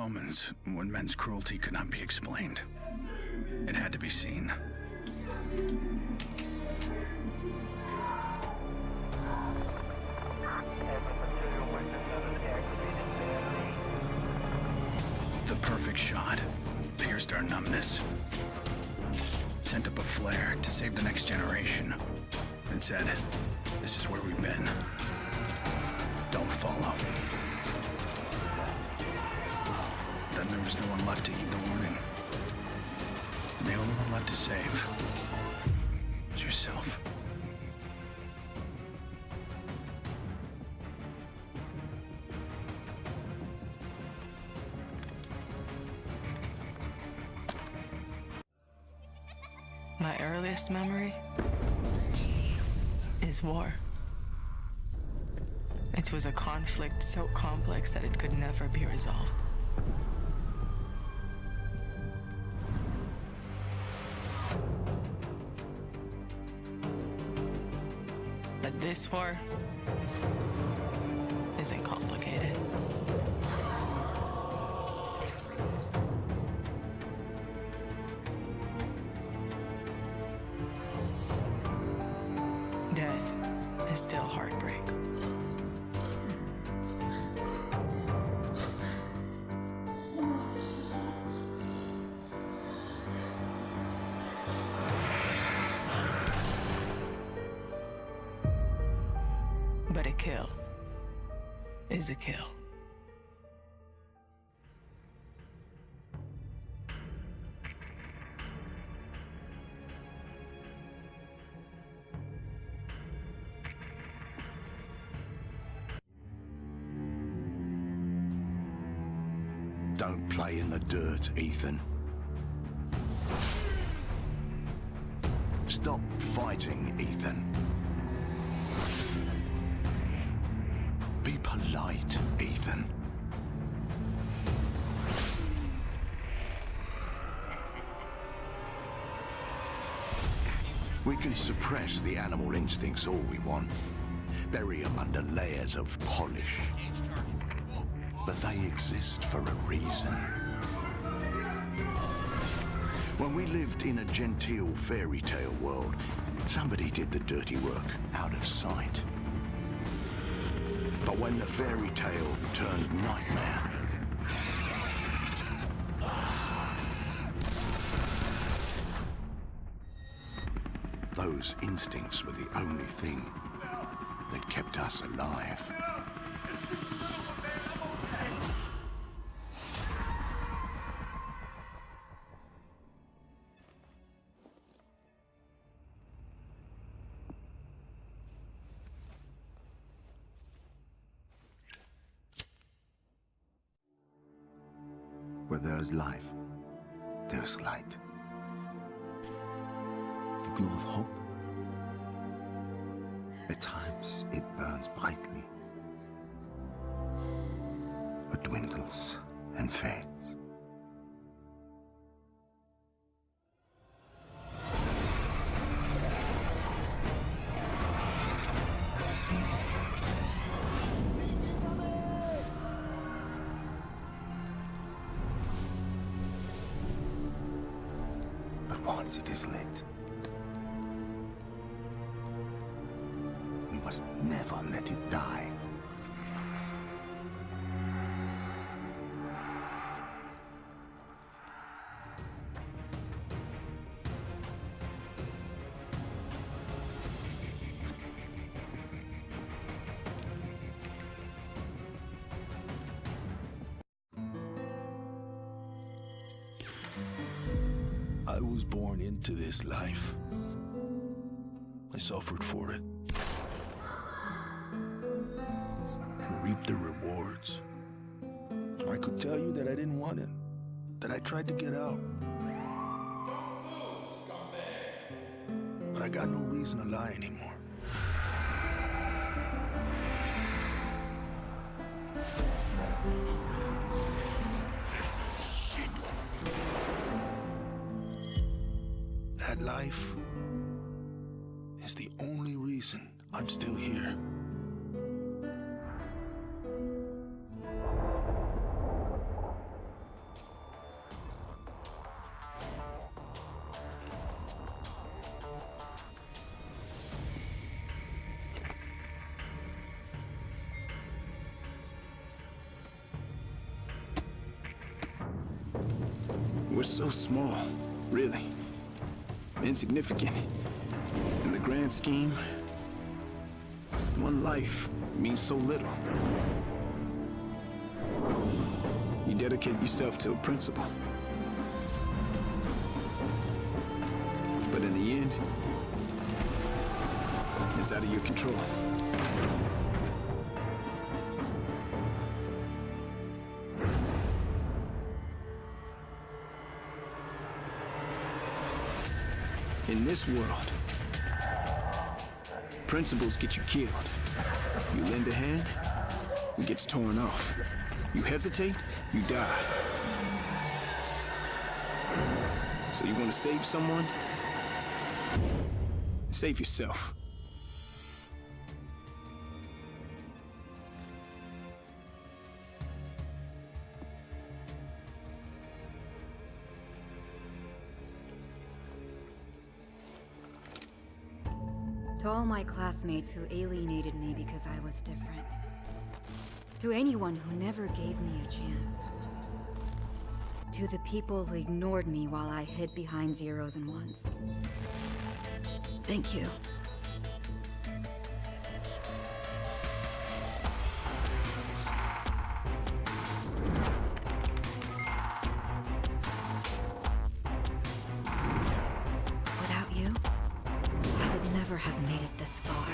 moments when men's cruelty could not be explained. It had to be seen. The perfect shot pierced our numbness. Sent up a flare to save the next generation. It said, "This is where we've been. Don't follow." Then there was no one left to heed the warning. And the only one left to save was yourself. My earliest memory is war. It was a conflict so complex that it could never be resolved. But this war isn't complicated. Death is still heartbreak. But a kill is a kill. Don't play in the dirt, Ethan. Stop fighting, Ethan. Be polite, Ethan. We can suppress the animal instincts all we want, bury them under layers of polish. But they exist for a reason. When we lived in a genteel fairy tale world, somebody did the dirty work out of sight. But when the fairy tale turned nightmare, those instincts were the only thing that kept us alive. Where there is life, there is light. The glow of hope. At times it burns brightly, but dwindles and fades. Once it is lit, we must never let it die. I was born into this life. I suffered for it. And reaped the rewards. I could tell you that I didn't want it. That I tried to get out. But I got no reason to lie anymore. That life is the only reason I'm still here. so small, really. Insignificant. In the grand scheme, one life means so little. You dedicate yourself to a principle. But in the end, it's out of your control. In this world, principles get you killed. You lend a hand, it gets torn off. You hesitate, you die. So you want to save someone? Save yourself. To all my classmates who alienated me because I was different. To anyone who never gave me a chance. To the people who ignored me while I hid behind zeros and ones. Thank you. Without you, I would never have made it this far.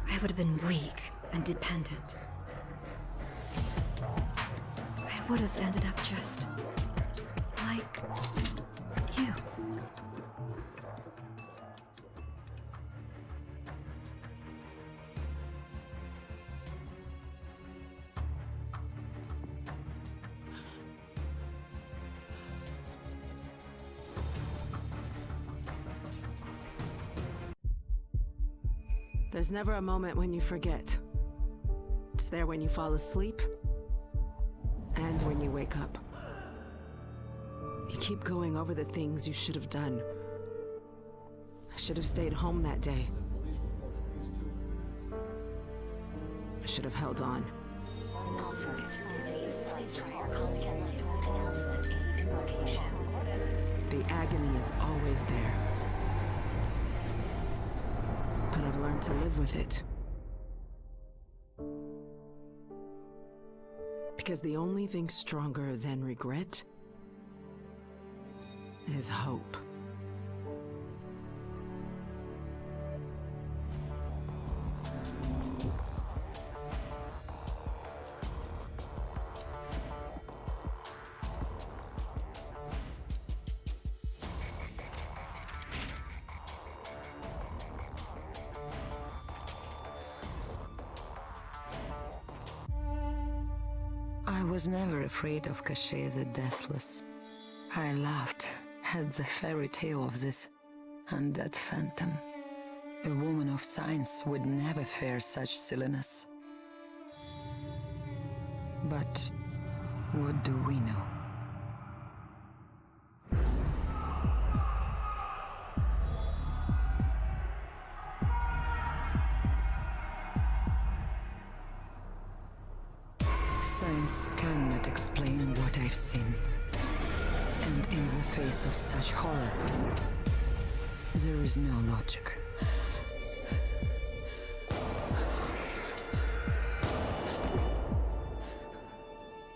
I would have been weak and dependent. I would have ended up just like you. There's never a moment when you forget. It's there when you fall asleep, and when you wake up. You keep going over the things you should have done. I should have stayed home that day. I should have held on. The agony is always there. But I've learned to live with it. Because the only thing stronger than regret is hope. I was never afraid of Cachet the Deathless. I laughed at the fairy tale of this undead phantom. A woman of science would never fear such silliness. But what do we know? Science cannot explain what I've seen. And in the face of such horror, there is no logic.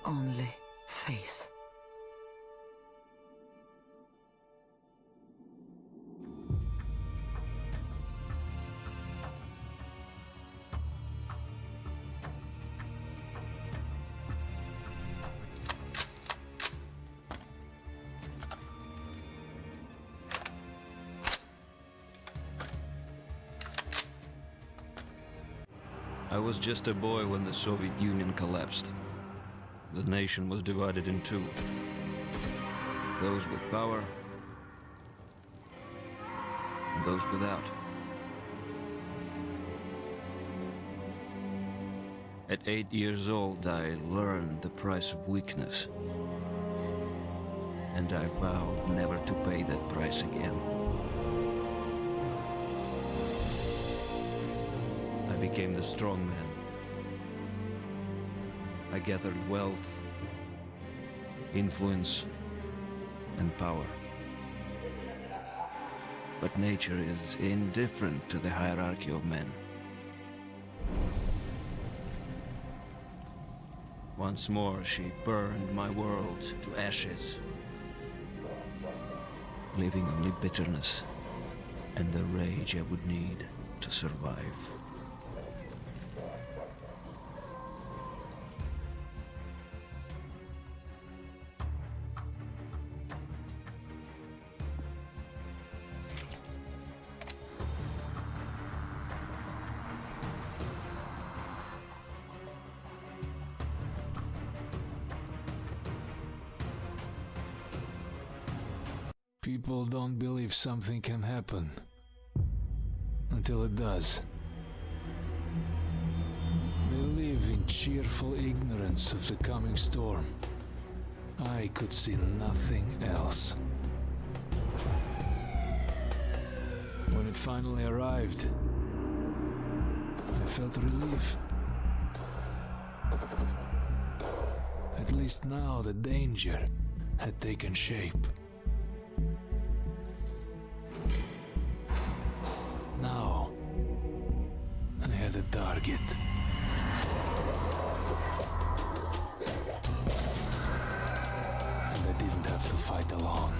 Only faith. I was just a boy when the Soviet Union collapsed. The nation was divided in two. Those with power, and those without. At 8 years old, I learned the price of weakness. And I vowed never to pay that price again. became the strong man. I gathered wealth, influence, and power. But nature is indifferent to the hierarchy of men. Once more, she burned my world to ashes, leaving only bitterness and the rage I would need to survive. People don't believe something can happen until it does. They live in cheerful ignorance of the coming storm. I could see nothing else. When it finally arrived, I felt relief. At least now the danger had taken shape. Now, I had a target. And I didn't have to fight alone.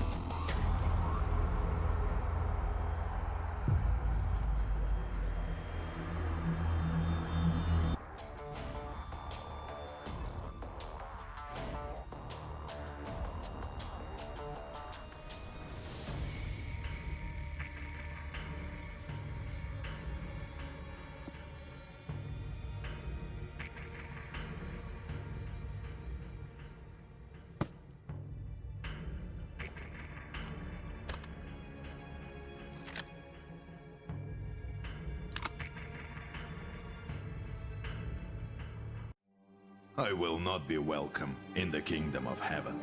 I will not be welcome in the kingdom of heaven.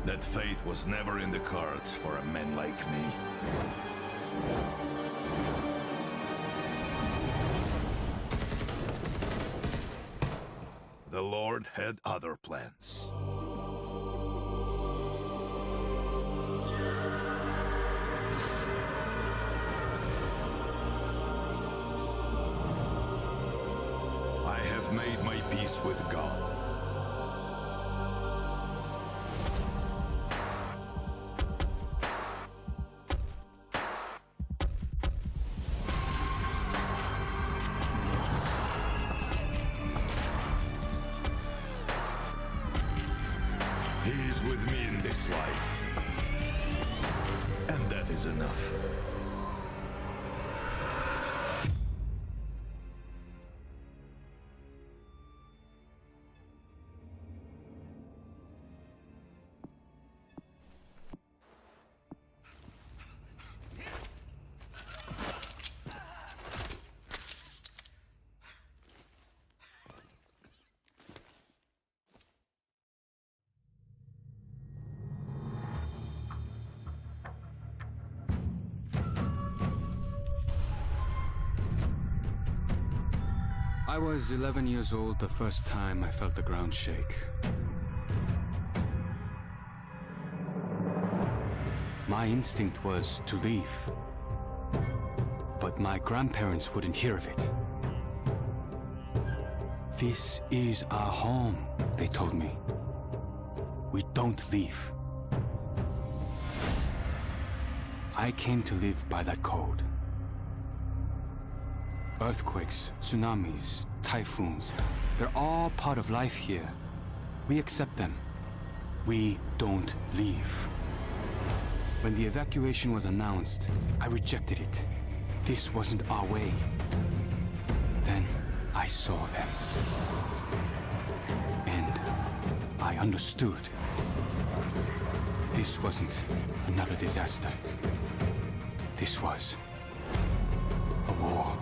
That fate was never in the cards for a man like me. The Lord had other plans. I have made my peace with God. He is with me in this life. And that is enough. I was 11 years old the first time I felt the ground shake. My instinct was to leave, but my grandparents wouldn't hear of it. This is our home, they told me. We don't leave. I came to live by that code. Earthquakes, tsunamis, typhoons, they're all part of life here. We accept them. We don't leave. When the evacuation was announced, I rejected it. This wasn't our way. Then I saw them. And I understood. This wasn't another disaster. This was a war.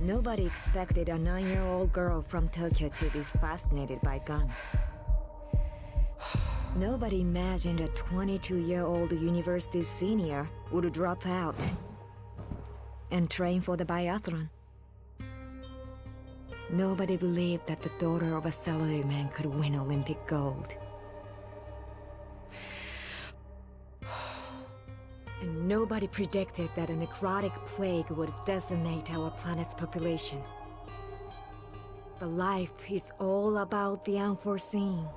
Nobody expected a 9-year-old girl from Tokyo to be fascinated by guns. Nobody imagined a 22-year-old university senior would drop out and train for the biathlon. Nobody believed that the daughter of a salaryman could win Olympic gold. And nobody predicted that a necrotic plague would decimate our planet's population. But life is all about the unforeseen.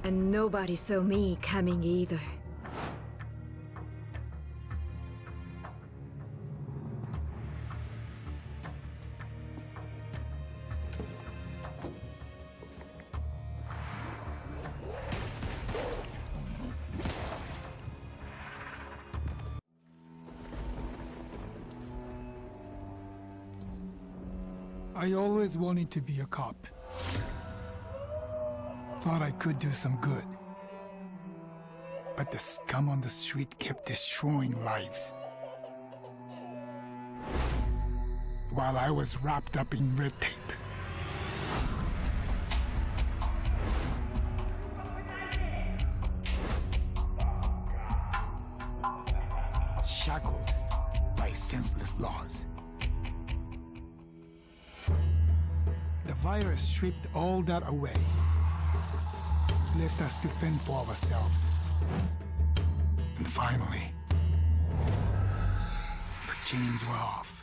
And nobody saw me coming either. I always wanted to be a cop. Thought I could do some good. But the scum on the street kept destroying lives. While I was wrapped up in red tape. Shackled by senseless laws. The virus stripped all that away. Left us to fend for ourselves. And finally, the chains were off.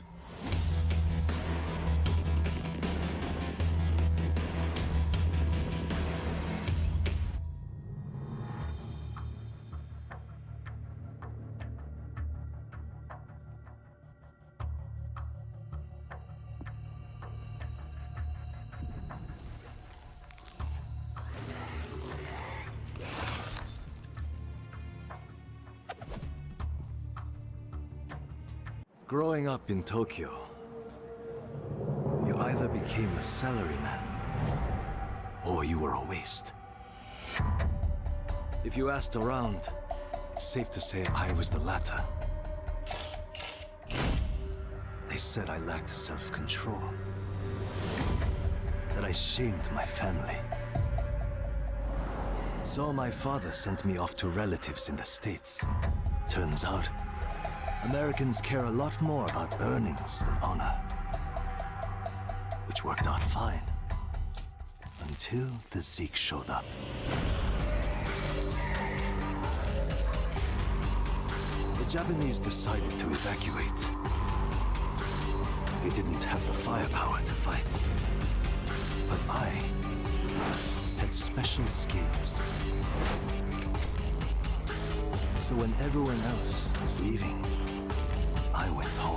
Growing up in Tokyo, you either became a salaryman, or you were a waste. If you asked around, it's safe to say I was the latter. They said I lacked self-control, that I shamed my family. So my father sent me off to relatives in the States. Turns out, Americans care a lot more about earnings than honor. Which worked out fine. Until the Zeke showed up. The Japanese decided to evacuate. They didn't have the firepower to fight. But I had special skills. So when everyone else was leaving, I went home.